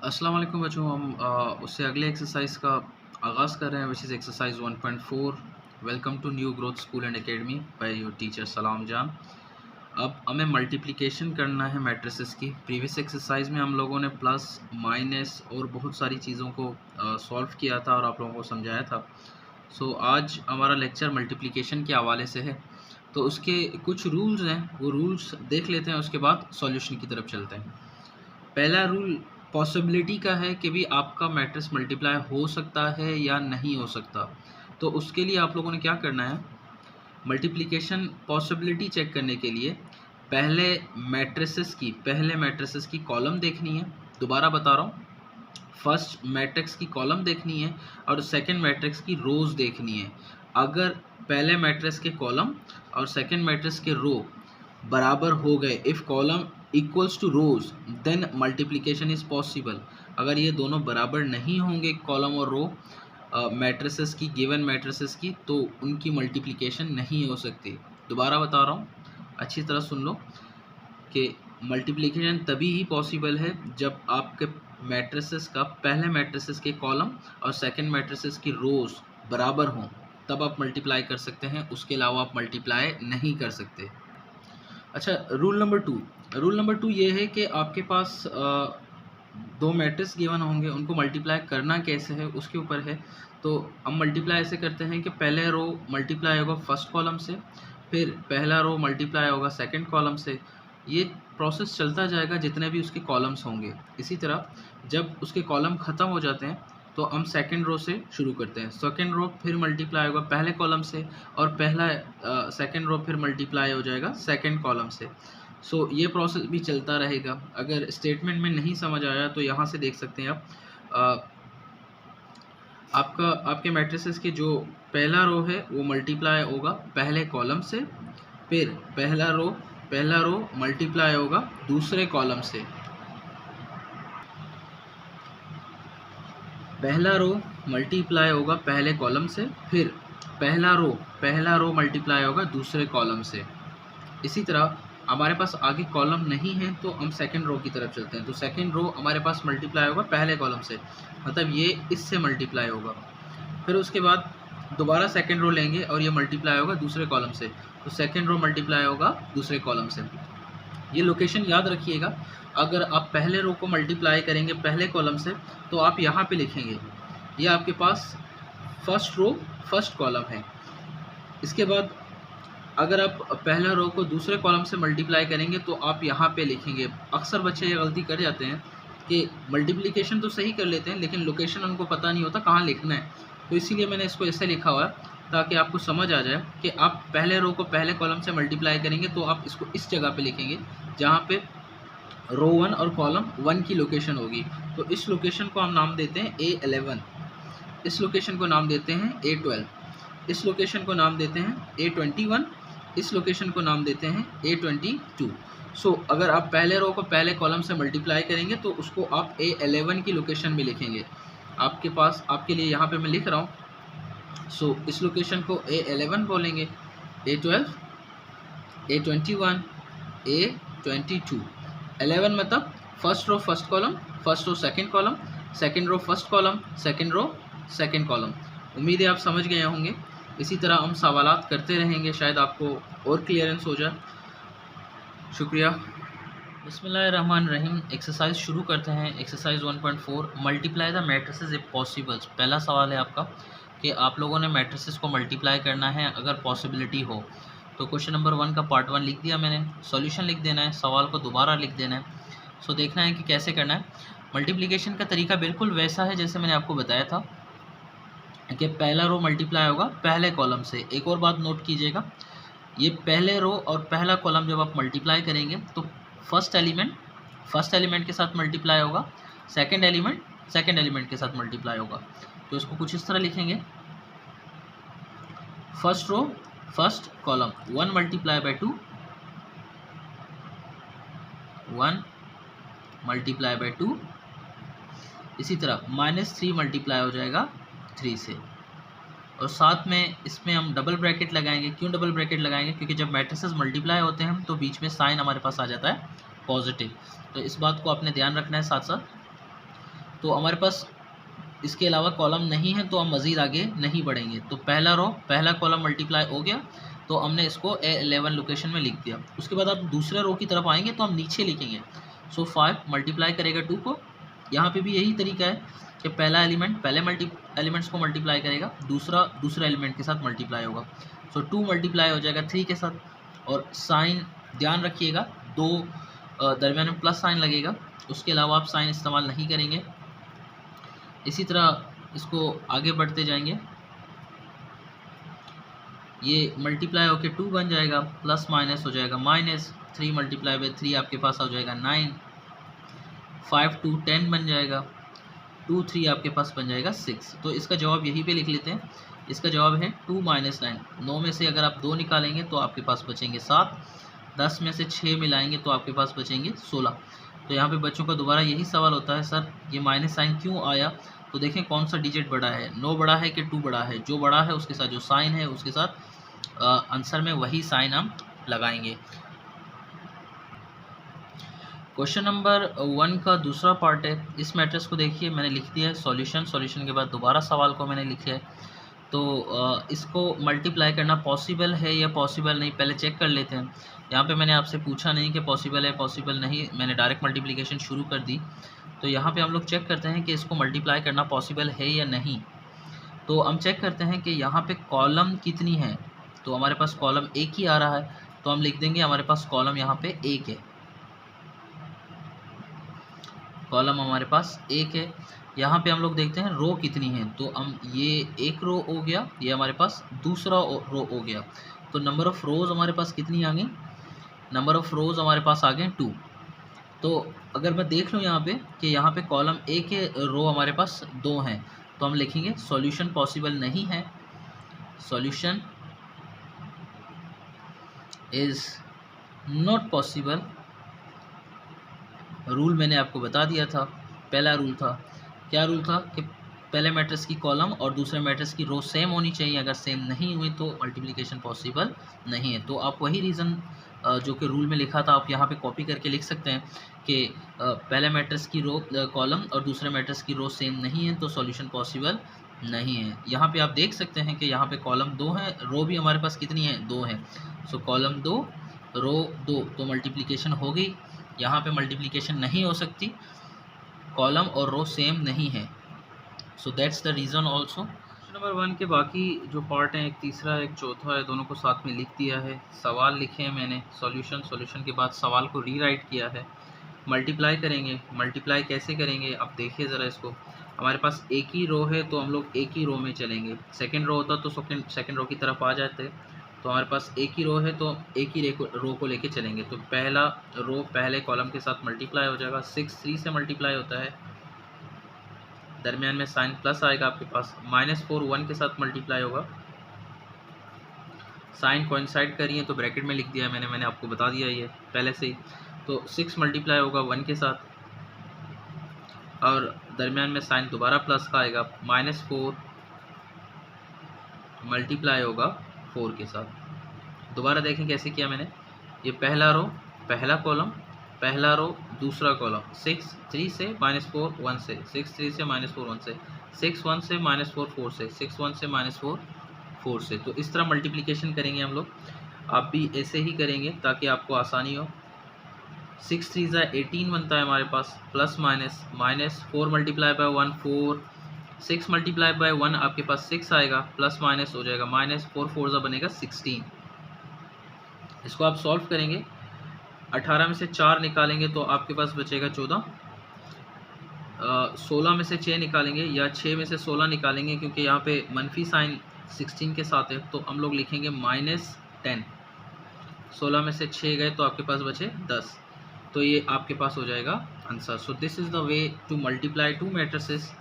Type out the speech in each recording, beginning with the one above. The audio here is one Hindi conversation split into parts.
अस्सलाम वालेकुम बच्चों। हम उससे अगले एक्सरसाइज का आगाज़ कर रहे हैं, which is exercise 1.4। Welcome to new growth school and academy by your teacher Salam Jan. अब हमें मल्टीप्लिकेशन करना है मैट्रिसेस की। प्रीवियस एक्सरसाइज में हम लोगों ने प्लस माइनस और बहुत सारी चीज़ों को सॉल्व किया था और आप लोगों को समझाया था। सो आज हमारा लेक्चर मल्टीप्लिकेशन के हवाले से है, तो उसके कुछ रूल्स हैं, वो रूल्स देख लेते हैं, उसके बाद सॉल्यूशन की तरफ चलते हैं। पहला रूल पॉसिबिलिटी का है कि भी आपका मैट्रिक्स मल्टीप्लाई हो सकता है या नहीं हो सकता। तो उसके लिए आप लोगों ने क्या करना है, मल्टीप्लिकेशन पॉसिबिलिटी चेक करने के लिए पहले मैट्रिसेस की कॉलम देखनी है। दोबारा बता रहा हूँ, फर्स्ट मैट्रिक्स की कॉलम देखनी है और सेकंड मैट्रिक्स की रोज देखनी है। अगर पहले मैट्रिक्स के कॉलम और सेकंड मैट्रिक्स के रो बराबर हो गए, if column equals to rows then multiplication is possible. अगर ये दोनों बराबर नहीं होंगे, कॉलम और रो मैट्रिसेस की, गिवन मैट्रिसेस की, तो उनकी मल्टीप्लिकेशन नहीं हो सकती। दोबारा बता रहा हूँ, अच्छी तरह सुन लो कि मल्टीप्लिकेशन तभी ही पॉसिबल है जब आपके मैट्रिसेस का पहले मैट्रिसेस के कॉलम और सेकंड मैट्रिसेस की रोज बराबर हों, तब आप मल्टीप्लाई कर सकते हैं। उसके अलावा आप मल्टीप्लाई नहीं कर सकते। अच्छा, रूल नंबर टू ये है कि आपके पास दो मैट्रिक्स गिवन होंगे, उनको मल्टीप्लाई करना कैसे है उसके ऊपर है। तो हम मल्टीप्लाई ऐसे करते हैं कि पहले रो मल्टीप्लाई होगा फर्स्ट कॉलम से, फिर पहला रो मल्टीप्लाई होगा सेकंड कॉलम से। ये प्रोसेस चलता जाएगा जितने भी उसके कॉलम्स होंगे। इसी तरह जब उसके कॉलम ख़त्म हो जाते हैं तो हम सेकंड रो से शुरू करते हैं। सेकंड रो फिर मल्टीप्लाई होगा पहले कॉलम से, और सेकंड रो फिर मल्टीप्लाई हो जाएगा सेकंड कॉलम से। सो ये प्रोसेस भी चलता रहेगा। अगर स्टेटमेंट में नहीं समझ आया तो यहाँ से देख सकते हैं आप। आपके मैट्रिसेस के जो पहला रो है वो मल्टीप्लाई होगा पहले कॉलम से, फिर पहला रो मल्टीप्लाई होगा दूसरे कॉलम से। पहला रो मल्टीप्लाई होगा पहले कॉलम से, फिर पहला रो मल्टीप्लाई होगा दूसरे कॉलम से। इसी तरह हमारे पास आगे कॉलम नहीं है तो हम सेकंड रो की तरफ चलते हैं। तो सेकंड रो हमारे पास मल्टीप्लाई होगा पहले कॉलम से, मतलब ये इससे मल्टीप्लाई होगा। फिर उसके बाद दोबारा सेकंड रो लेंगे और ये मल्टीप्लाई होगा दूसरे कॉलम से, तो सेकंड रो मल्टीप्लाई होगा दूसरे कॉलम से। ये लोकेशन याद रखिएगा। अगर आप पहले रो को मल्टीप्लाई करेंगे पहले कॉलम से तो आप यहाँ पे लिखेंगे, ये आपके पास फर्स्ट रो फर्स्ट कॉलम है। इसके बाद अगर आप पहला रो को दूसरे कॉलम से मल्टीप्लाई करेंगे तो आप यहाँ पे लिखेंगे। अक्सर बच्चे ये गलती कर जाते हैं कि मल्टीप्लिकेशन तो सही कर लेते हैं लेकिन लोकेशन उनको पता नहीं होता कहाँ लिखना है। तो इसीलिए मैंने इसको ऐसे लिखा हुआ है ताकि आपको समझ आ जाए कि आप पहले रो को पहले कॉलम से मल्टीप्लाई करेंगे तो आप इसको इस जगह पे लिखेंगे जहाँ पे रो 1 और कॉलम 1 की लोकेशन होगी। तो इस लोकेशन को हम नाम देते हैं A11, इस लोकेशन को नाम देते हैं A12, इस लोकेशन को नाम देते हैं A21, इस लोकेशन को नाम देते हैं A22। सो अगर आप पहले रो को पहले कॉलम से मल्टीप्लाई करेंगे तो उसको आप A11 की लोकेशन में लिखेंगे। आपके लिए यहाँ पे मैं लिख रहा हूँ। सो इस लोकेशन को A11 बोलेंगे, A12, A21, A22। 11 मतलब first row first column, first row second column, second row first column, second row second column. उम्मीद है आप समझ गए होंगे। इसी तरह हम सवालात करते रहेंगे, शायद आपको और क्लियरेंस हो जाए। शुक्रिया। बिस्मिल्लाहिर्रहमानिर्रहीम। एक्सरसाइज शुरू करते हैं। Exercise 1.4, multiply the matrices if possible. पहला सवाल है आपका कि आप लोगों ने मैट्रिसेस को मल्टीप्लाई करना है अगर पॉसिबिलिटी हो। तो क्वेश्चन नंबर 1 का पार्ट 1 लिख दिया मैंने, सॉल्यूशन लिख देना है, सवाल को दोबारा लिख देना है। सो देखना है कि कैसे करना है। मल्टीप्लिकेशन का तरीका बिल्कुल वैसा है जैसे मैंने आपको बताया था कि पहला रो मल्टीप्लाई होगा पहले कॉलम से। एक और बात नोट कीजिएगा, ये पहले रो और पहला कॉलम जब आप मल्टीप्लाई करेंगे तो फर्स्ट एलिमेंट के साथ मल्टीप्लाई होगा, सेकंड एलिमेंट के साथ मल्टीप्लाई होगा। तो इसको कुछ इस तरह लिखेंगे, first row first column 1 multiply by 2, 1 multiply by 2। इसी तरह -3 मल्टीप्लाई हो जाएगा 3 से, और साथ में इसमें हम डबल ब्रैकेट लगाएंगे। क्यों डबल ब्रैकेट लगाएंगे? क्योंकि जब मैट्रिसेस मल्टीप्लाई होते हैं तो बीच में साइन हमारे पास आ जाता है पॉजिटिव। तो इस बात को आपने ध्यान रखना है साथ साथ। तो हमारे पास इसके अलावा कॉलम नहीं है, तो हम मज़ीद आगे नहीं बढ़ेंगे। तो पहला कॉलम मल्टीप्लाई हो गया, तो हमने इसको A11 लोकेशन में लिख दिया। उसके बाद आप दूसरे रो की तरफ आएंगे तो हम नीचे लिखेंगे। सो 5 मल्टीप्लाई करेगा 2 को। यहाँ पे भी यही तरीका है कि पहला एलिमेंट पहले एलिमेंट्स को मल्टीप्लाई करेगा, दूसरा एलिमेंट के साथ मल्टीप्लाई होगा। सो 2 मल्टीप्लाई हो जाएगा 3 के साथ, और साइन ध्यान रखिएगा, दो दरमियान में प्लस साइन लगेगा, उसके अलावा आप साइन इस्तेमाल नहीं करेंगे। इसी तरह इसको आगे बढ़ते जाएंगे, ये मल्टीप्लाई होके 2 बन जाएगा, प्लस माइनस हो जाएगा माइनस, 3 मल्टीप्लाई बाई 3 आपके पास आ जाएगा 9, 5 2 10 बन जाएगा, 2 3 आपके पास बन जाएगा 6। तो इसका जवाब यहीं पे लिख लेते हैं। इसका जवाब है 2 - 9। 9 में से अगर आप 2 निकालेंगे तो आपके पास बचेंगे 7, 10 में से 6 मिलाएंगे तो आपके पास बचेंगे 16। तो यहाँ पे बच्चों का दोबारा यही सवाल होता है, सर ये माइनस साइन क्यों आया? तो देखें कौन सा डिजिट बड़ा है, 9 बड़ा है कि 2 बड़ा है? जो बड़ा है उसके साथ जो साइन है उसके साथ आंसर में वही साइन हम लगाएंगे। क्वेश्चन नंबर 1 का दूसरा पार्ट है। इस मैट्रिक्स को देखिए, मैंने लिख दिया है सॉल्यूशन के बाद दोबारा सवाल को मैंने लिखा है। तो इसको मल्टीप्लाई करना पॉसिबल है या पॉसिबल नहीं, पहले चेक कर लेते हैं। यहाँ पे मैंने आपसे पूछा नहीं कि पॉसिबल है पॉसिबल नहीं, मैंने डायरेक्ट मल्टीप्लिकेशन शुरू कर दी। तो यहाँ पे हम लोग चेक करते हैं कि इसको मल्टीप्लाई करना पॉसिबल है या नहीं। तो हम चेक करते हैं कि यहाँ पे कॉलम कितनी है। तो हमारे पास कॉलम एक ही आ रहा है, तो हम लिख देंगे हमारे पास कॉलम यहाँ पे एक है, कॉलम हमारे पास एक है। यहाँ पे हम लोग देखते हैं रो कितनी है, तो हम ये एक रो हो गया, ये हमारे पास दूसरा रो हो गया। तो नंबर ऑफ़ रोज़ हमारे पास कितनी आ गई? नंबर ऑफ़ रोज़ हमारे पास आ गए 2। तो अगर मैं देख लूँ यहाँ पे कि यहाँ पे कॉलम एक है, रो हमारे पास 2 हैं, तो हम लिखेंगे सॉल्यूशन पॉसिबल नहीं है, solution is not possible. Rule मैंने आपको बता दिया था, पहला रूल था, क्या रूल था कि पहले मैट्रिक्स की कॉलम और दूसरे मैट्रिक्स की रो सेम होनी चाहिए, अगर सेम नहीं हुई तो मल्टीप्लिकेशन पॉसिबल नहीं है। तो आप वही रीज़न जो कि रूल में लिखा था आप यहाँ पे कॉपी करके लिख सकते हैं कि पहले मैट्रिक्स की रो कॉलम और दूसरे मैट्रिक्स की रो सेम नहीं है तो सॉल्यूशन पॉसिबल नहीं है। यहाँ पे आप देख सकते हैं कि यहाँ पे कॉलम 2 है, रो भी हमारे पास कितनी है? 2 है। सो कॉलम 2 रो 2, तो मल्टीप्लिकेशन हो गई। यहाँ पे मल्टीप्लिकेशन नहीं हो सकती, कॉलम और रो सेम नहीं है। So that's the reason also. Number 1 के बाकी जो पार्ट हैं, एक तीसरा एक चौथा है, दोनों को साथ में लिख दिया है। सवाल लिखे हैं मैंने, सॉल्यूशन के बाद सवाल को रीराइट किया है। मल्टीप्लाई करेंगे, मल्टीप्लाई कैसे करेंगे आप देखिए ज़रा इसको। हमारे पास एक ही रो है तो हम लोग एक ही रो में चलेंगे, सेकेंड रो होता तो सेकेंड रो की तरफ आ जाते। तो हमारे पास एक ही रो है तो एक ही रो को लेके चलेंगे। तो पहला रो पहले कॉलम के साथ मल्टीप्लाई हो जाएगा, 6 3 से मल्टीप्लाई होता है, दरमियान में साइन प्लस आएगा आपके पास, -4 1 के साथ मल्टीप्लाई होगा, साइन कोइंसाइड करिए तो ब्रैकेट में लिख दिया मैंने आपको बता दिया ये पहले से ही। तो 6 मल्टीप्लाई होगा 1 के साथ, और दरमियान में साइन दोबारा प्लस का आएगा, -4 मल्टीप्लाई होगा 4 के साथ। दोबारा देखें कैसे किया मैंने, ये पहला रो पहला कॉलम, पहला रो दूसरा कॉलम, 6 3 से -4 1 से, 6 3 से -4 1 से, 6 1 से -4 4 से, 6 1 से -4 4 से। तो इस तरह मल्टीप्लिकेशन करेंगे हम लोग। आप भी ऐसे ही करेंगे ताकि आपको आसानी हो। 6 3 ज़ा 18 बनता है हमारे पास, plus minus 4 multiply by 1 4, 6 multiply by 1 आपके पास 6 आएगा, प्लस माइनस हो जाएगा -4 4 ज़ा बनेगा 16। इसको आप सॉल्व करेंगे, 18 में से 4 निकालेंगे तो आपके पास बचेगा 14, 16 में से 6 निकालेंगे या 6 में से 16 निकालेंगे क्योंकि यहाँ पे मनफी साइन 16 के साथ है, तो हम लोग लिखेंगे -10। 16 में से 6 गए तो आपके पास बचे 10, तो ये आपके पास हो जाएगा answer. So this is the way to multiply two matrices.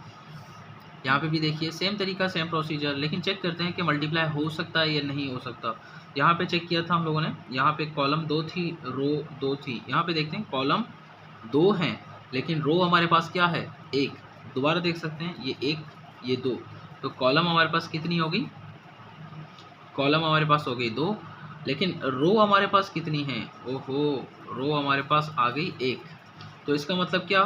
यहाँ पे भी देखिए सेम तरीका सेम प्रोसीजर, लेकिन चेक करते हैं कि मल्टीप्लाई हो सकता है या नहीं हो सकता। यहाँ पे चेक किया था हम लोगों ने, यहाँ पे कॉलम 2 थी, रो 2 थी। यहाँ पे देखते हैं कॉलम 2 हैं लेकिन रो हमारे पास क्या है? 1। दोबारा देख सकते हैं, ये 1 ये 2, तो कॉलम हमारे पास कितनी होगी? कॉलम हमारे पास हो गई 2, लेकिन रो हमारे पास कितनी है? ओहो, रो हमारे पास आ गई 1। तो इसका मतलब क्या?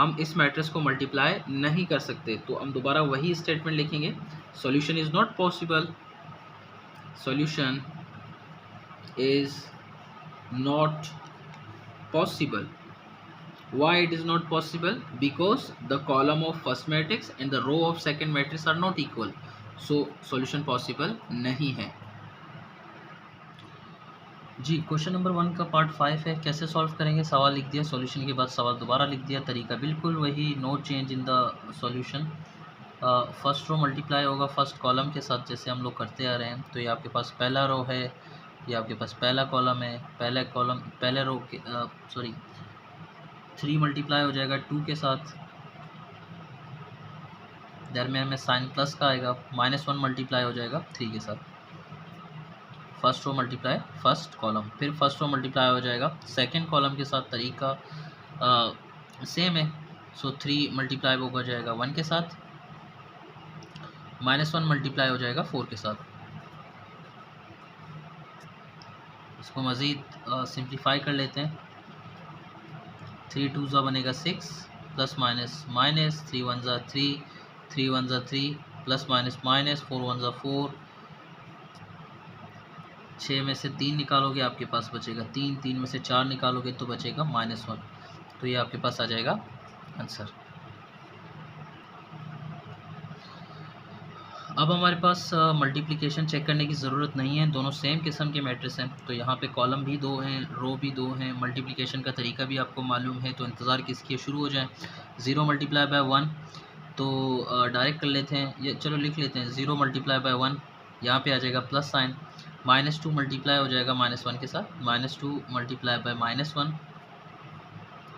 हम इस मैट्रिक्स को मल्टीप्लाई नहीं कर सकते, तो हम दोबारा वही स्टेटमेंट लिखेंगे, solution is not possible, solution is not possible. Why it is not possible? Because the column of first matrix and the row of second matrix are not equal, so solution possible नहीं है। जी क्वेश्चन नंबर 1 का पार्ट 5 है, कैसे सॉल्व करेंगे। सवाल लिख दिया, सॉल्यूशन के बाद सवाल दोबारा लिख दिया, तरीका बिल्कुल वही, no change in the solution. First row multiply होगा फर्स्ट कॉलम के साथ, जैसे हम लोग करते आ रहे हैं। तो ये आपके पास पहला रो है, ये आपके पास पहला कॉलम है, पहले रो के 3 मल्टीप्लाई हो जाएगा 2 के साथ, दरमियान में साइन प्लस का आएगा, -1 मल्टीप्लाई हो जाएगा 3 के साथ। First row multiply first column, फिर फर्स्ट रो मल्टीप्लाई हो जाएगा सेकंड कॉलम के साथ, तरीका सेम है। सो 3 मल्टीप्लाई हो जाएगा 1 के साथ, -1 मल्टीप्लाई हो जाएगा 4 के साथ। इसको मज़ीद सिंप्लीफाई कर लेते हैं। 3 2 ज़ा बनेगा 6, प्लस माइनस माइनस, 3 1 ज़ा 3, 3 1 ज़ा 3, प्लस माइनस माइनस, 4 1 ज़ा 4। 6 में से 3 निकालोगे आपके पास बचेगा 3, 3 में से 4 निकालोगे तो बचेगा -1। तो ये आपके पास आ जाएगा आंसर। अब हमारे पास मल्टीप्लिकेशन चेक करने की ज़रूरत नहीं है, दोनों सेम किस्म के मैट्रिक्स हैं। तो यहाँ पे कॉलम भी 2 हैं, रो भी 2 हैं, मल्टीप्लिकेशन का तरीका भी आपको मालूम है, तो इंतज़ार किसकी शुरू हो जाए। 0 मल्टीप्लाई बाय 1 तो डायरेक्ट कर लेते हैं, ये चलो लिख लेते हैं 0 मल्टीप्लाई बाय 1, यहाँ पे आ जाएगा प्लस साइन, -2 मल्टीप्लाई हो जाएगा -1 के साथ, -2 मल्टीप्लाई बाय -1,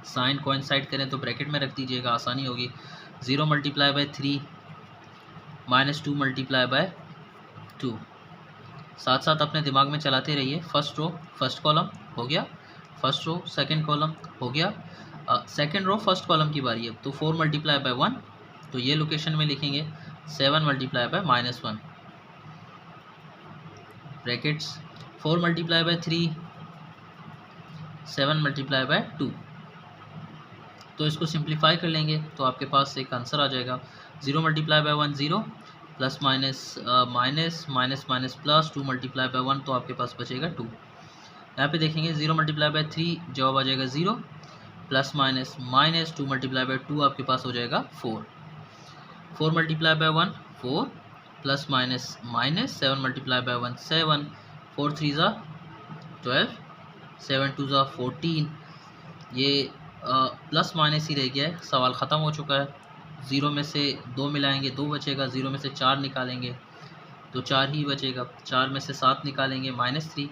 साइन कोइंसाइड करें तो ब्रैकेट में रख दीजिएगा, आसानी होगी। 0 मल्टीप्लाई बाय 3, -2 मल्टीप्लाई बाय 2, साथ साथ अपने दिमाग में चलाते रहिए। फर्स्ट रो फर्स्ट कॉलम हो गया, फर्स्ट रो सेकंड कॉलम हो गया, सेकंड रो फर्स्ट कॉलम की बारी है। तो 4 मल्टीप्लाई बाय 1, तो ये लोकेशन में लिखेंगे 7 multiply by -1 brackets, 4 multiply bye 3, 7 multiply by 2। तो इसको सिंप्लीफाई कर लेंगे तो आपके पास एक आंसर आ जाएगा। 0 multiply by 1 0, plus minus minus minus minus plus, 2 multiply by 1 तो आपके पास बचेगा 2। यहाँ पे देखेंगे 0 मल्टीप्लाई बाय 3 जवाब आ जाएगा 0, plus minus minus 2 multiply by 2 आपके पास हो जाएगा 4। 4 multiply by 1 4, plus minus minus, 7 multiply by 1 7, 4 3 ज़ा 12, 7 2 ज़ा 14। ये प्लस माइनस ही रह गया है, सवाल ख़त्म हो चुका है। 0 में से 2 मिलाएंगे 2 बचेगा, 0 में से 4 निकालेंगे तो 4 ही बचेगा, 4 में से 7 निकालेंगे -3,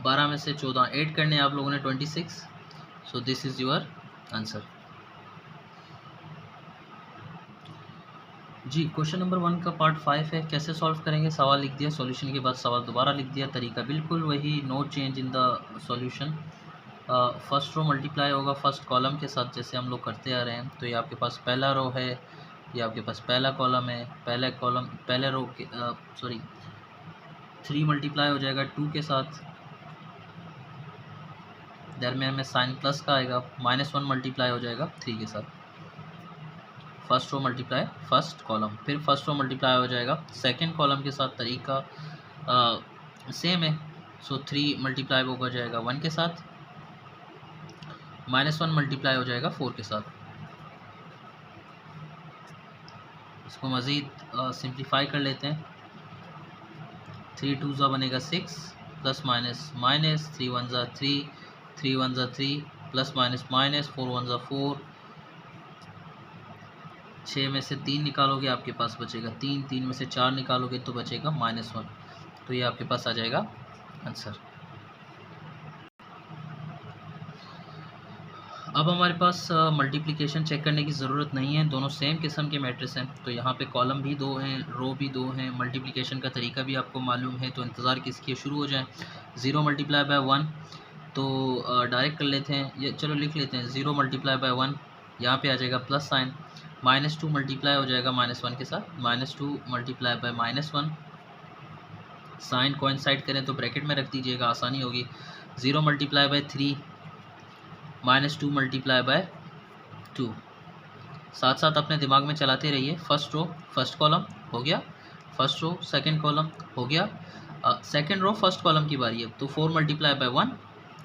12 में से 14 ऐड करने आप लोगों ने 26। So this is your answer. जी क्वेश्चन नंबर 1 का पार्ट 5 है, कैसे सॉल्व करेंगे। सवाल लिख दिया, सॉल्यूशन के बाद सवाल दोबारा लिख दिया, तरीका बिल्कुल वही, no change in the solution. First row multiply होगा फर्स्ट कॉलम के साथ, जैसे हम लोग करते आ रहे हैं। तो ये आपके पास पहला रो है, ये आपके पास पहला कॉलम है, पहले रो के 3 मल्टीप्लाई हो जाएगा 2 के साथ, दरमियान में साइन प्लस का आएगा, -1 मल्टीप्लाई हो जाएगा 3 के साथ। First row multiply first column, फिर फर्स्ट रो मल्टीप्लाई हो जाएगा सेकंड कॉलम के साथ, तरीका सेम है। सो 3 मल्टीप्लाई हो जाएगा 1 के साथ, -1 मल्टीप्लाई हो जाएगा 4 के साथ। इसको मज़ीद सिंप्लीफाई कर लेते हैं। 3 2 ज़ा बनेगा 6, प्लस माइनस माइनस, 3 1 ज़ा 3, 3 1 ज़ा 3, प्लस माइनस माइनस, 4 1 ज़ा 4। 6 में से 3 निकालोगे आपके पास बचेगा 3, 3 में से 4 निकालोगे तो बचेगा -1। तो ये आपके पास आ जाएगा आंसर। अब हमारे पास मल्टीप्लिकेशन चेक करने की ज़रूरत नहीं है, दोनों सेम किस्म के मैट्रिक्स हैं। तो यहाँ पे कॉलम भी 2 हैं, रो भी 2 हैं, मल्टीप्लिकेशन का तरीका भी आपको मालूम है, तो इंतज़ार किसकी शुरू हो जाए। 0 मल्टीप्लाई बाय 1 तो डायरेक्ट कर लेते हैं, ये चलो लिख लेते हैं 0 मल्टीप्लाई बाय 1, यहाँ पे आ जाएगा प्लस साइन, -2 मल्टीप्लाई हो जाएगा -1 के साथ, -2 मल्टीप्लाई बाय -1, साइन कोइंसाइड करें तो ब्रैकेट में रख दीजिएगा, आसानी होगी। 0 मल्टीप्लाई बाय 3, -2 मल्टीप्लाई बाय 2। साथ साथ अपने दिमाग में चलाते रहिए। फर्स्ट रो फर्स्ट कॉलम हो गया, फर्स्ट रो सेकंड कॉलम हो गया, सेकंड रो फर्स्ट कॉलम की बारी है। तो 4 मल्टीप्लाई बाय 1,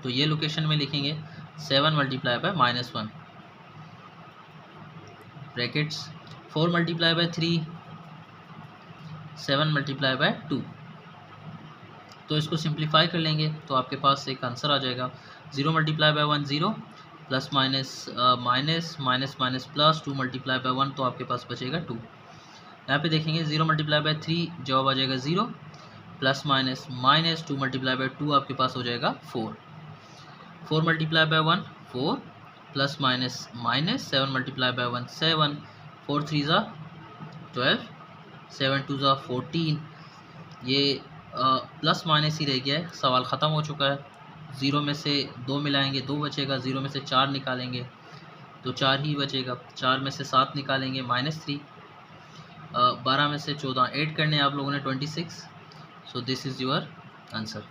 तो ये लोकेशन में लिखेंगे 7 multiply by -1 brackets, 4 multiply bye 3, 7 multiply by 2। तो इसको सिंप्लीफाई कर लेंगे तो आपके पास एक आंसर आ जाएगा 0 multiply by 1 0, plus minus minus minus minus plus 2 multiply by 1, तो आपके पास बचेगा 2। यहाँ पे देखेंगे 0 मल्टीप्लाई बाय 3 जवाब आ जाएगा 0, plus minus minus 2 multiply by 2 आपके पास हो जाएगा 4। 4 multiply by 1 4, plus minus minus 7 multiply by 1 7, 4 3 ज़ा 12, 7 2 ज़ा 14। ये प्लस माइनस ही रह गया है, सवाल ख़त्म हो चुका है। 0 में से 2 मिलाएंगे 2 बचेगा, 0 में से 4 निकालेंगे तो 4 ही बचेगा, 4 में से 7 निकालेंगे -3, 12 में से 14 ऐड करने आप लोगों ने 26। So this is your answer.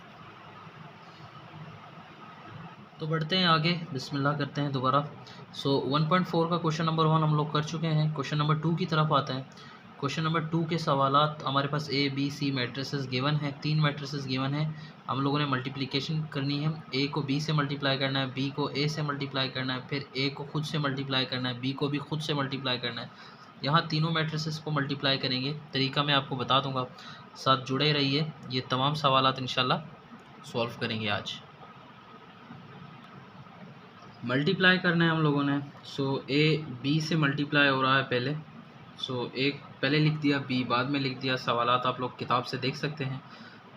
तो बढ़ते हैं आगे, बिस्मिल्लाह करते हैं दोबारा। सो 1.4 का क्वेश्चन नंबर 1 हम लोग कर चुके हैं। क्वेश्चन नंबर 2 की तरफ आते हैं। क्वेश्चन नंबर 2 के सवालात हमारे पास A B C matrices given है, 3 मैट्रिसेस गिवन है। हम लोगों ने मल्टीप्लिकेशन करनी है। A को B से मल्टीप्लाई करना है, B को A से मल्टीप्लाई करना है, फिर A को खुद से मल्टीप्लाई करना है, B को भी खुद से मल्टीप्लाई करना है। यहाँ तीनों मैट्रिसेस को मल्टीप्लाई करेंगे, तरीका मैं आपको बता दूंगा, साथ जुड़े रहिए। ये तमाम सवालात इंशाल्लाह सॉल्व करेंगे आज। मल्टीप्लाई करना है हम लोगों ने। सो A B से मल्टीप्लाई हो रहा है पहले। सो एक पहले लिख दिया, B बाद में लिख दिया। सवालात आप लोग किताब से देख सकते हैं,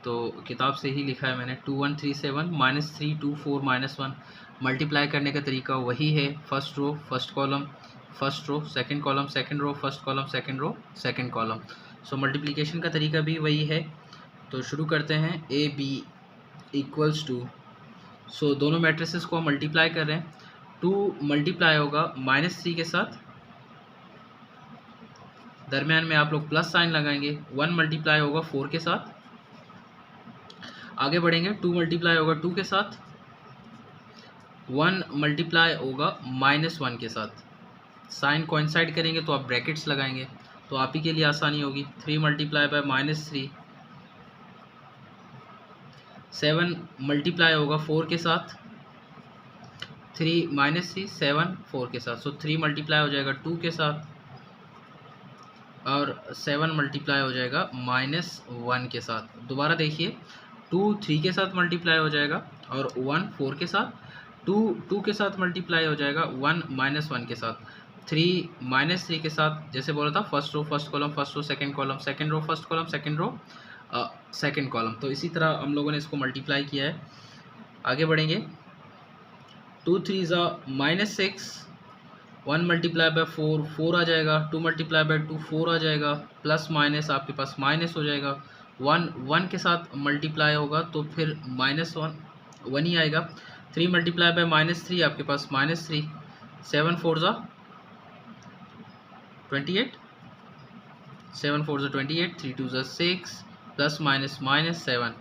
तो किताब से ही लिखा है मैंने। 2 1 3 7 -3 2 4 -1। मल्टीप्लाई करने का तरीका वही है, first row first column, first row second column, second row first column, second row second column. So multiplication का तरीका भी वही है। तो शुरू करते हैं। A B इक्वल्स टू, सो दोनों मैट्रिसेस को हम मल्टीप्लाई कर रहे हैं। 2 मल्टीप्लाई होगा -3 के साथ, दरमियान में आप लोग प्लस साइन लगाएंगे। 1 मल्टीप्लाई होगा 4 के साथ, आगे बढ़ेंगे। 2 मल्टीप्लाई होगा 2 के साथ, 1 मल्टीप्लाई होगा -1 के साथ। साइन कोइंसाइड करेंगे तो आप ब्रैकेट्स लगाएंगे, तो आप ही के लिए आसानी होगी। 3 मल्टीप्लाई बाय -3, 7 मल्टीप्लाई होगा 4 के साथ, 3 -3 7 4 के साथ। सो 3 मल्टीप्लाई हो जाएगा 2 के साथ, और 7 मल्टीप्लाई हो जाएगा -1 के साथ। दोबारा देखिए, 2 3 के साथ मल्टीप्लाई हो जाएगा, और 1 4 के साथ। 2 2 के साथ मल्टीप्लाई हो जाएगा, 1 -1 के साथ। 3 -3 के साथ, जैसे बोला था, first row first column, first row second column, second row first column, second row second column. तो इसी तरह हम लोगों ने इसको मल्टीप्लाई किया है। आगे बढ़ेंगे। 2 3 ज़ा -6, 1 मल्टीप्लाई बाय 4 4 आ जाएगा, 2 मल्टीप्लाई बाय 2 4 आ जाएगा, प्लस माइनस आपके पास माइनस हो जाएगा। 1 1 के साथ मल्टीप्लाई होगा तो फिर -1 ही आएगा। 3 मल्टीप्लाई बाय -3 आपके पास -3, 7 4 ज़ा 28, 7 4 ज़ा 28, 3 2 ज़ा 6, प्लस माइनस -7।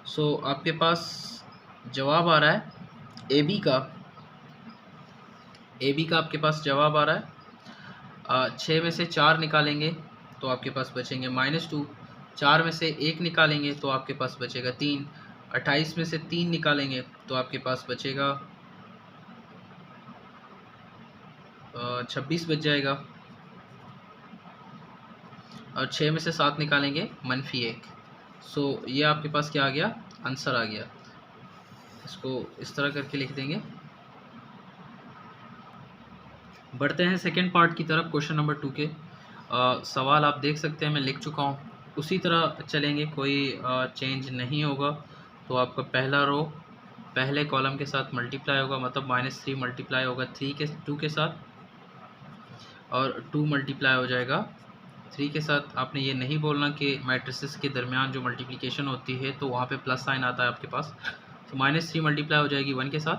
सो आपके पास जवाब आ रहा है ए बी का आपके पास जवाब आ रहा है। 6 में से 4 निकालेंगे तो आपके पास बचेंगे -2, 4 में से 1 निकालेंगे तो आपके पास बचेगा 3, 28 में से 3 निकालेंगे तो आपके पास बचेगा 26 बच जाएगा, और 6 में से 7 निकालेंगे -1। सो ये आपके पास क्या आ गया, आंसर आ गया। इसको इस तरह करके लिख देंगे। बढ़ते हैं सेकेंड पार्ट की तरफ। क्वेश्चन नंबर 2 के सवाल आप देख सकते हैं, मैं लिख चुका हूँ, उसी तरह चलेंगे, कोई चेंज नहीं होगा। तो आपका पहला रो पहले कॉलम के साथ मल्टीप्लाई होगा, मतलब -3 मल्टीप्लाई होगा 2 के साथ, और 2 मल्टीप्लाई हो जाएगा 3 के साथ। आपने ये नहीं बोलना कि मैट्रिसेस के दरमियान जो मल्टीप्लिकेशन होती है तो वहाँ पे प्लस साइन आता है आपके पास। तो -3 मल्टीप्लाई हो जाएगी 1 के साथ,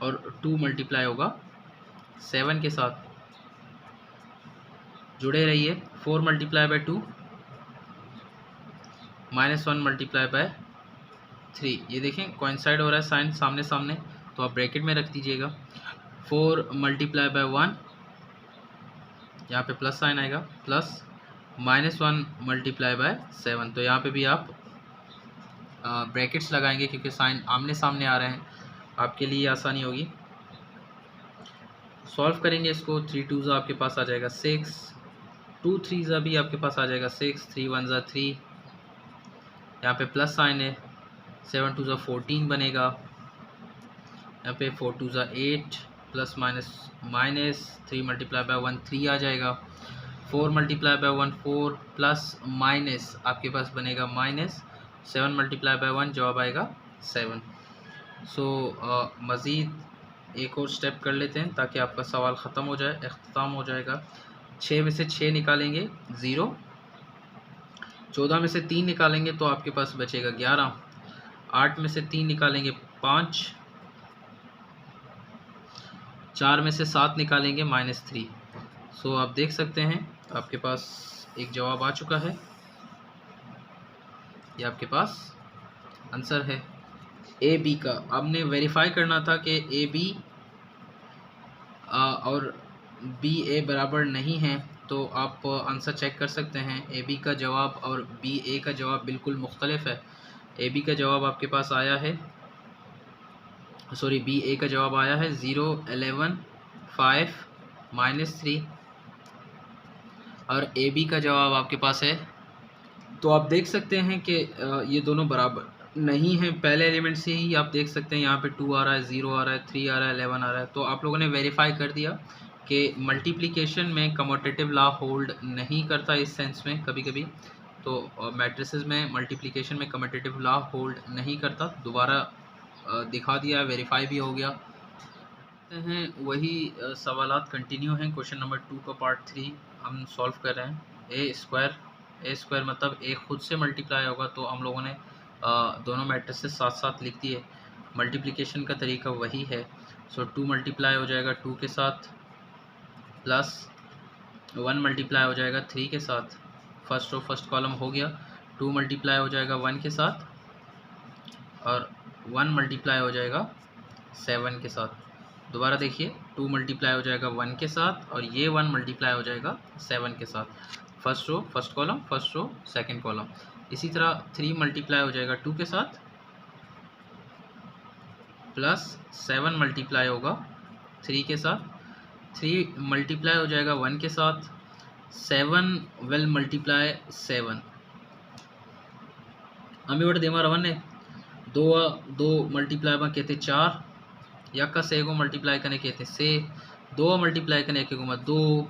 और 2 मल्टीप्लाई होगा 7 के साथ। जुड़े रहिए। 4 मल्टीप्लाई बाय 2, -1 मल्टीप्लाई बाय 3। ये देखें कोइंसाइड हो रहा है साइन सामने सामने, तो आप ब्रैकेट में रख दीजिएगा। 4 मल्टीप्लाई बाय 1, यहाँ पे प्लस साइन आएगा, प्लस -1 मल्टीप्लाई बाय 7। तो यहाँ पे भी आप ब्रैकेट्स लगाएंगे क्योंकि साइन आमने सामने आ रहे हैं, आपके लिए आसानी होगी। सॉल्व करेंगे इसको, 3 2 आपके पास आ जाएगा 6, 2 3 भी आपके पास आ जाएगा 6, 3 1 3, यहाँ पे प्लस साइन है, 7 2 14 बनेगा, यहाँ पे 4 2 8, प्लस माइनस 3 मल्टीप्लाई बाय 1 3 आ जाएगा, 4 मल्टीप्लाई बाय 1 4, प्लस माइनस आपके पास बनेगा -7 मल्टीप्लाई बाय 1, जवाब आएगा 7। सो मज़ीद एक और स्टेप कर लेते हैं ताकि आपका सवाल ख़त्म हो जाए, अख्ताम हो जाएगा। 6 में से 6 निकालेंगे 0, 14 में से 3 निकालेंगे तो आपके पास बचेगा 11, 8 में से 3 निकालेंगे 5, 4 में से 7 निकालेंगे -3। सो आप देख सकते हैं आपके पास एक जवाब आ चुका है, ये आपके पास आंसर है ए बी का। आपने वेरीफाई करना था कि ए बी और बी ए बराबर नहीं है, तो आप आंसर चेक कर सकते हैं। ए बी का जवाब और बी ए का जवाब बिल्कुल मुख्तलिफ है। ए बी का जवाब आपके पास आया है, सॉरी बी ए का जवाब आया है 0 11 5 -3, और ए बी का जवाब आपके पास है। तो आप देख सकते हैं कि ये दोनों बराबर नहीं है। पहले एलिमेंट से ही आप देख सकते हैं यहाँ पे 2 आ रहा है, 0 आ रहा है, 3 आ रहा है, 11 आ रहा है। तो आप लोगों ने वेरीफाई कर दिया कि मल्टीप्लिकेशन में कम्यूटेटिव लॉ होल्ड नहीं करता इस सेंस में। कभी कभी तो मैट्रिसेस में मल्टीप्लिकेशन में कम्यूटेटिव लॉ होल्ड नहीं करता। दोबारा दिखा दिया, वेरीफाई भी हो गया हैं। वही सवालात कंटिन्यू हैं। क्वेश्चन नंबर 2 का पार्ट 3 हम सॉल्व कर रहे हैं। ए स्क्वायर मतलब ए खुद से मल्टीप्लाई होगा, तो हम लोगों ने दोनों मैट्रिसेस साथ साथ लिख दिए। मल्टीप्लिकेशन का तरीका वही है। सो 2 मल्टीप्लाई हो जाएगा 2 के साथ, प्लस 1 मल्टीप्लाई हो जाएगा 3 के साथ। फर्स्ट रो फर्स्ट कॉलम हो गया। 2 मल्टीप्लाई हो जाएगा 1 के साथ, और 1 मल्टीप्लाई हो जाएगा 7 के साथ। दोबारा देखिए, 2 मल्टीप्लाई हो जाएगा 1 के साथ, और ये 1 मल्टीप्लाई हो जाएगा 7 के साथ। First row first column, first row second column. इसी तरह 3 मल्टीप्लाई हो जाएगा 2 के साथ, प्लस 7 मल्टीप्लाई होगा 3 के साथ। 3 मल्टीप्लाई हो जाएगा 1 के साथ, 7 विल मल्टीप्लाई 7। अमी बट देमा रवन ने 2 मल्टीप्लाई में कहते 4, यक्का से को मल्टीप्लाई करने कहते से 2 मल्टीप्लाई करने के गुमा 2,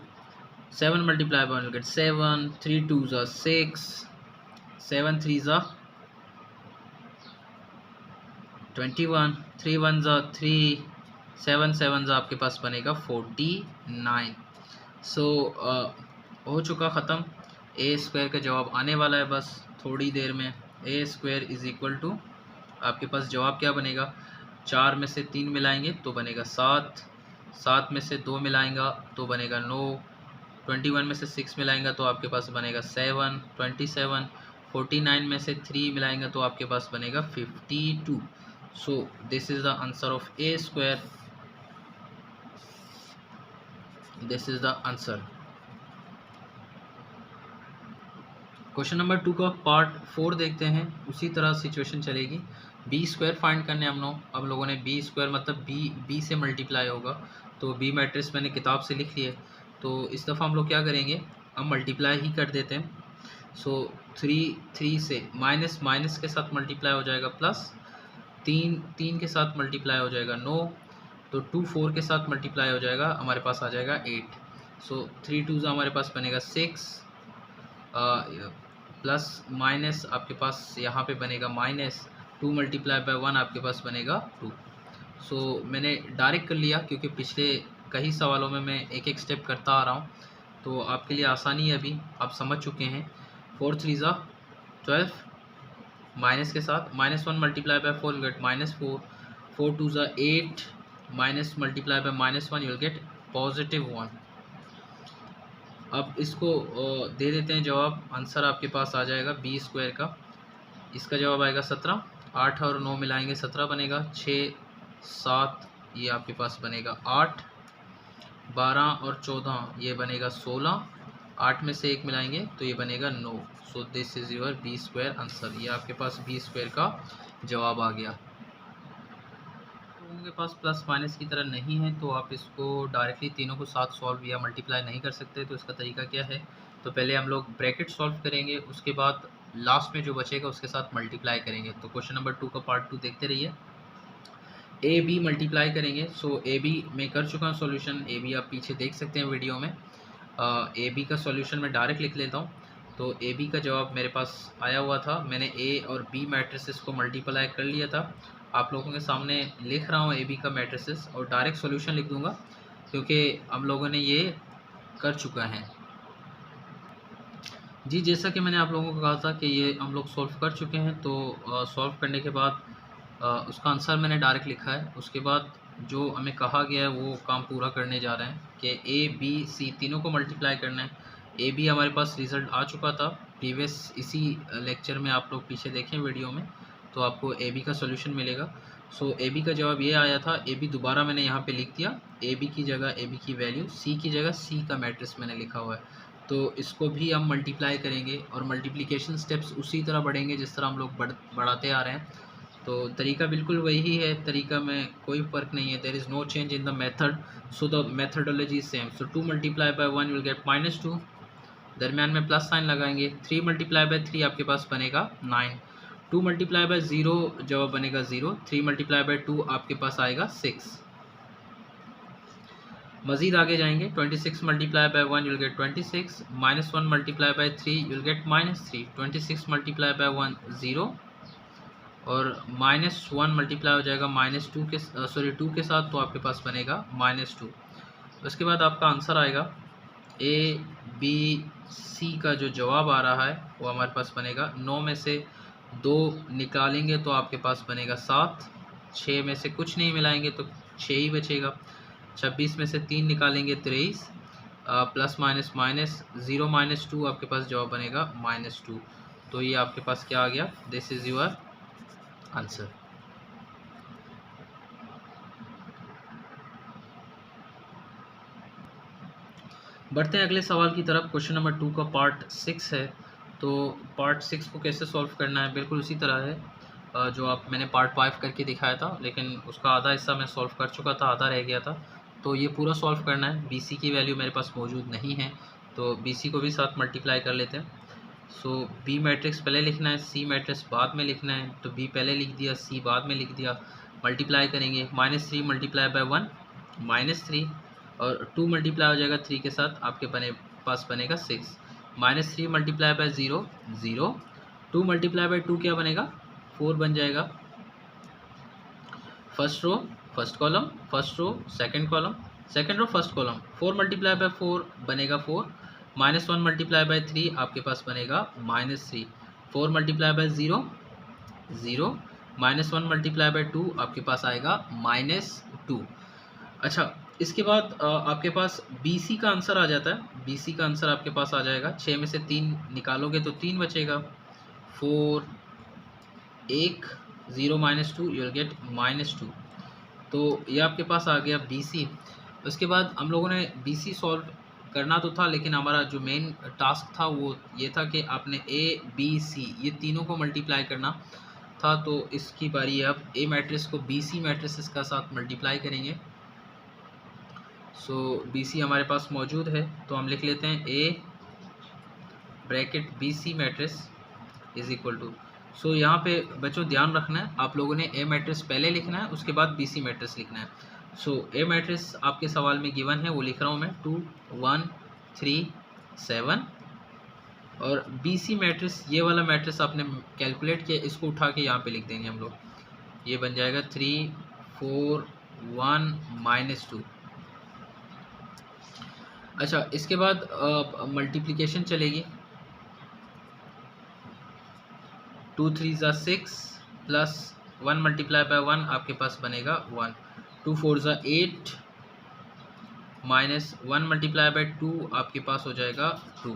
7 मल्टीप्लाई बाय 1 7, 3 2 6, 7 3 21, 3 1 3, 7 7 आपके पास बनेगा 49। सो हो चुका ख़त्म। ए स्क्वायर का जवाब आने वाला है बस थोड़ी देर में। ए स्क्वायर इज़ इक्वल टू आपके पास जवाब क्या बनेगा, 4 में से 3 मिलाएंगे तो बनेगा 7, 7 में से 2 मिलाएंगा तो बनेगा 9, 21 में से 6 मिलाएंगा तो आपके पास बनेगा 7, 27, 49 में से 3 मिलाएंगा तो आपके पास बनेगा 52। सो this is the answer of A square, this is the answer. Question number 2 का पार्ट 4 देखते हैं। उसी तरह सिचुएशन चलेगी। बी स्क्वायर फाइंड करने हम लोगों ने बी स्क्वायर मतलब बी से मल्टीप्लाई होगा। तो बी मैट्रिक्स मैंने किताब से लिख लिए, तो इस दफ़ा हम लोग क्या करेंगे, हम मल्टीप्लाई ही कर देते हैं। सो 3 से माइनस के साथ मल्टीप्लाई हो जाएगा, प्लस 3 के साथ मल्टीप्लाई हो जाएगा 9, तो 2 4 के साथ मल्टीप्लाई हो जाएगा, हमारे पास आ जाएगा 8। सो 3 2 हमारे पास बनेगा 6, प्लस माइनस आपके पास यहाँ पे बनेगा माइनस 2 मल्टीप्लाई बाय 1 आपके पास बनेगा 2। सो मैंने डायरेक्ट कर लिया क्योंकि पिछले कई सवालों में मैं एक एक स्टेप करता आ रहा हूँ, तो आपके लिए आसानी है, अभी आप समझ चुके हैं। 4 3 12, माइनस के साथ -1 multiply by 4 will get -4, 4 2 8, minus multiply by -1 you will gate +1। अब इसको दे देते हैं जवाब। आंसर आपके पास आ जाएगा बी स्क्वायर का, इसका जवाब आएगा 17। 8 और 9 मिलाएंगे 17 बनेगा, 6 7 ये आपके पास बनेगा 8, 12 और 14 ये बनेगा 16, 8 में से 1 मिलाएंगे तो ये बनेगा 9। So this is your B square answer. ये आपके पास बी स्क्वायर का जवाब आ गया। लोगों के पास प्लस माइनस की तरह नहीं है तो आप इसको डायरेक्टली तीनों को साथ सॉल्व या मल्टीप्लाई नहीं कर सकते। तो इसका तरीका क्या है, तो पहले हम लोग ब्रैकेट सॉल्व करेंगे, उसके बाद लास्ट में जो बचेगा उसके साथ मल्टीप्लाई करेंगे। तो क्वेश्चन नंबर 2 का पार्ट 2 देखते रहिए। ए बी मल्टीप्लाई करेंगे। सो ए बी मैं कर चुका हूँ सॉल्यूशन, ए बी आप पीछे देख सकते हैं वीडियो में। ए बी का सॉल्यूशन मैं डायरेक्ट लिख लेता हूँ। तो ए बी का जवाब मेरे पास आया हुआ था, मैंने ए और बी मैट्रिसेस को मल्टीप्लाई कर लिया था। आप लोगों के सामने लिख रहा हूँ ए बी का मैट्रिसेस और डायरेक्ट सॉल्यूशन लिख दूंगा क्योंकि हम लोगों ने ये कर चुका है। जी जैसा कि मैंने आप लोगों को कहा था कि ये हम लोग सॉल्व कर चुके हैं। तो सॉल्व करने के बाद उसका आंसर मैंने डायरेक्ट लिखा है। उसके बाद जो हमें कहा गया है वो काम पूरा करने जा रहे हैं कि ए बी सी तीनों को मल्टीप्लाई करना है। ए बी हमारे पास रिज़ल्ट आ चुका था प्रीवियस इसी लेक्चर में, आप लोग पीछे देखें वीडियो में तो आपको ए बी का सॉल्यूशन मिलेगा। सो ए बी का जवाब ये आया था। ए बी दोबारा मैंने यहाँ पे लिख दिया, ए बी की जगह ए बी की वैल्यू, सी की जगह सी का मैट्रिक्स मैंने लिखा हुआ है। तो इसको भी हम मल्टीप्लाई करेंगे और मल्टीप्लिकेशन स्टेप्स उसी तरह बढ़ेंगे जिस तरह हम लोग बढ़ाते आ रहे हैं। तो तरीका बिल्कुल वही है, तरीका में कोई फ़र्क नहीं है। There is no change in the method, so the methodology is same. So 2 multiply by 1 you will get -2, दरमियान में प्लस साइन लगाएंगे। 3 मल्टीप्लाई बाय 3 आपके पास बनेगा 9, 2 मल्टीप्लाई बाय 0 जवाब बनेगा 0, 3 मल्टीप्लाई बाय 2 आपके पास आएगा 6। मज़ीद आगे जाएंगे, 26 multiply by 1 you'll get 26, -1 multiply bye 3 you'll get -3, 26 multiply by 1 0 और -1 मल्टीप्लाई हो जाएगा -2 के 2 के साथ, तो आपके पास बनेगा -2। उसके बाद आपका आंसर आएगा ए बी सी का जो जवाब आ रहा है वो हमारे पास बनेगा 9 में से 2 निकालेंगे तो आपके पास बनेगा 7, 6 में से कुछ नहीं मिलाएंगे तो 6 ही बचेगा, 26 में से 3 निकालेंगे 23, प्लस माइनस माइनस 0 -2 आपके पास जवाब बनेगा -2। तो ये आपके पास क्या आ गया, दिस इज़ योर आंसर। बढ़ते हैं अगले सवाल की तरफ। क्वेश्चन नंबर 2 का पार्ट 6 है। तो पार्ट 6 को कैसे सॉल्व करना है, बिल्कुल उसी तरह है जो आप मैंने पार्ट 5 करके दिखाया था, लेकिन उसका आधा हिस्सा मैं सॉल्व कर चुका था, आधा रह गया था। तो ये पूरा सॉल्व करना है। बी सी की वैल्यू मेरे पास मौजूद नहीं है तो बी सी को भी साथ मल्टीप्लाई कर लेते हैं। सो बी मैट्रिक्स पहले लिखना है, सी मैट्रिक्स बाद में लिखना है। तो बी पहले लिख दिया, सी बाद में लिख दिया। मल्टीप्लाई करेंगे, -3 मल्टीप्लाई बाय 1 -3 और 2 मल्टीप्लाई हो जाएगा 3 के साथ, आपके पास बनेगा 6। -3 मल्टीप्लाई बाय 0 0, 2 मल्टीप्लाई बाय 2 क्या बनेगा 4 बन जाएगा। First row first column, first row second column, second row first column, 4 multiply by 4 बनेगा 4, -1 मल्टीप्लाई बाय 3 आपके पास बनेगा -3, 4 मल्टीप्लाई बाय 0 0, -1 मल्टीप्लाई बाय 2 आपके पास आएगा -2। अच्छा, इसके बाद आपके पास बी सी का आंसर आ जाता है। बी सी का आंसर आपके पास आ जाएगा, 6 में से 3 निकालोगे तो 3 बचेगा, 4 1 0 -2 यू विल गेट -2। तो ये आपके पास आ गया बी सी। उसके बाद हम लोगों ने बी सी सॉल्व करना तो था, लेकिन हमारा जो मेन टास्क था वो ये था कि आपने ए बी सी ये तीनों को मल्टीप्लाई करना था। तो इसकी बारी है, अब ए मैट्रिक्स को बी सी मैट्रिक्स का साथ मल्टीप्लाई करेंगे। सो बी सी हमारे पास मौजूद है तो हम लिख लेते हैं A bracket B C matrix is equal to. So यहाँ पे बच्चों ध्यान रखना है, आप लोगों ने ए मैट्रिक्स पहले लिखना है, उसके बाद बी सी मैट्रिक्स लिखना है। सो ए मैट्रिक्स आपके सवाल में गिवन है, वो लिख रहा हूँ मैं 2 1 3 7, और बी सी मैट्रिक्स ये वाला मैट्रिक्स आपने कैलकुलेट किया, इसको उठा के यहाँ पे लिख देंगे हम लोग, ये बन जाएगा 3 4 1 -2। अच्छा, इसके बाद मल्टीप्लिकेशन चलेगी, 2 3 ज़ा 6 प्लस 1 मल्टीप्लाई बाय 1 आपके पास बनेगा 1, 2 4 ज़ा 8 -1 मल्टीप्लाई बाय 2 आपके पास हो जाएगा 2।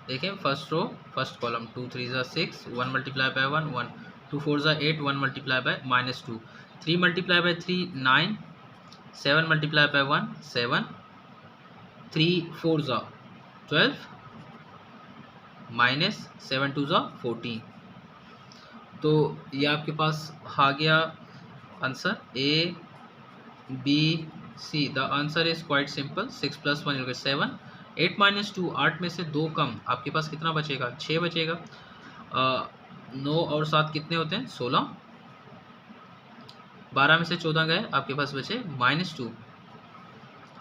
देखें, फर्स्ट रो फर्स्ट कॉलम, 2 3 ज़ा 6 1 मल्टीप्लाई बाय 1 1, 2 4 ज़ा 8 1 multiply by -2। 3 multiply by 3 9, 7 multiply by 1 7, 3 4 ज़ा 12 माइनस 7 2 ज़ा 14। तो ये आपके पास आ गया answer A B C. The answer is quite simple, 6 + 1 = 7। 8 - 2, 8 में से 2 कम, आपके पास कितना बचेगा? 6 बचेगा। 9 और 7 कितने होते हैं? 16। 12 में से 14 गए, आपके पास बचे -2।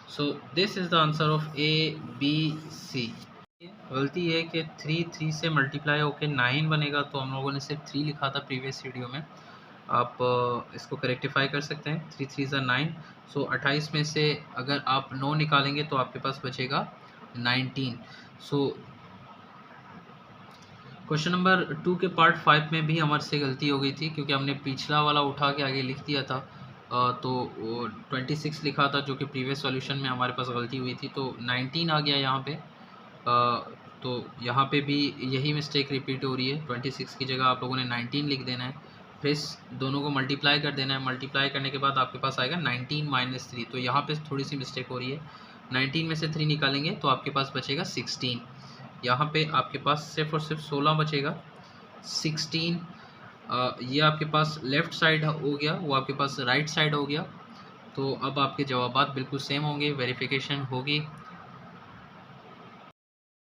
So this is the answer of A B C. गलती है कि 3 से मल्टीप्लाई होकर 9 बनेगा, तो हम लोगों ने सिर्फ 3 लिखा था प्रीवियस वीडियो में। आप इसको करेक्टिफाई कर सकते हैं। 3 3 ज़ा 9। सो 28 में से अगर आप 9 निकालेंगे तो आपके पास बचेगा 19। सो क्वेश्चन नंबर 2 के पार्ट 5 में भी हमारे से गलती हो गई थी, क्योंकि हमने पिछला वाला उठा के आगे लिख दिया था। तो वो 26 लिखा था, जो कि प्रीवियस सॉल्यूशन में हमारे पास गलती हुई थी, तो 19 आ गया यहाँ पे। तो यहाँ पे भी यही मिस्टेक रिपीट हो रही है। 26 की जगह आप लोगों ने 19 लिख देना है, फिर दोनों को मल्टीप्लाई कर देना है। मल्टीप्लाई करने के बाद आपके पास आएगा 19 - 3। तो यहाँ पे थोड़ी सी मिस्टेक हो रही है। 19 में से 3 निकालेंगे तो आपके पास बचेगा 16। यहाँ पे आपके पास सिर्फ और सिर्फ 16 बचेगा। 16 ये आपके पास लेफ़्ट साइड हो गया, वो आपके पास राइट साइड हो गया। तो अब आपके जवाबात बिल्कुल सेम होंगे, वेरिफिकेशन होगी।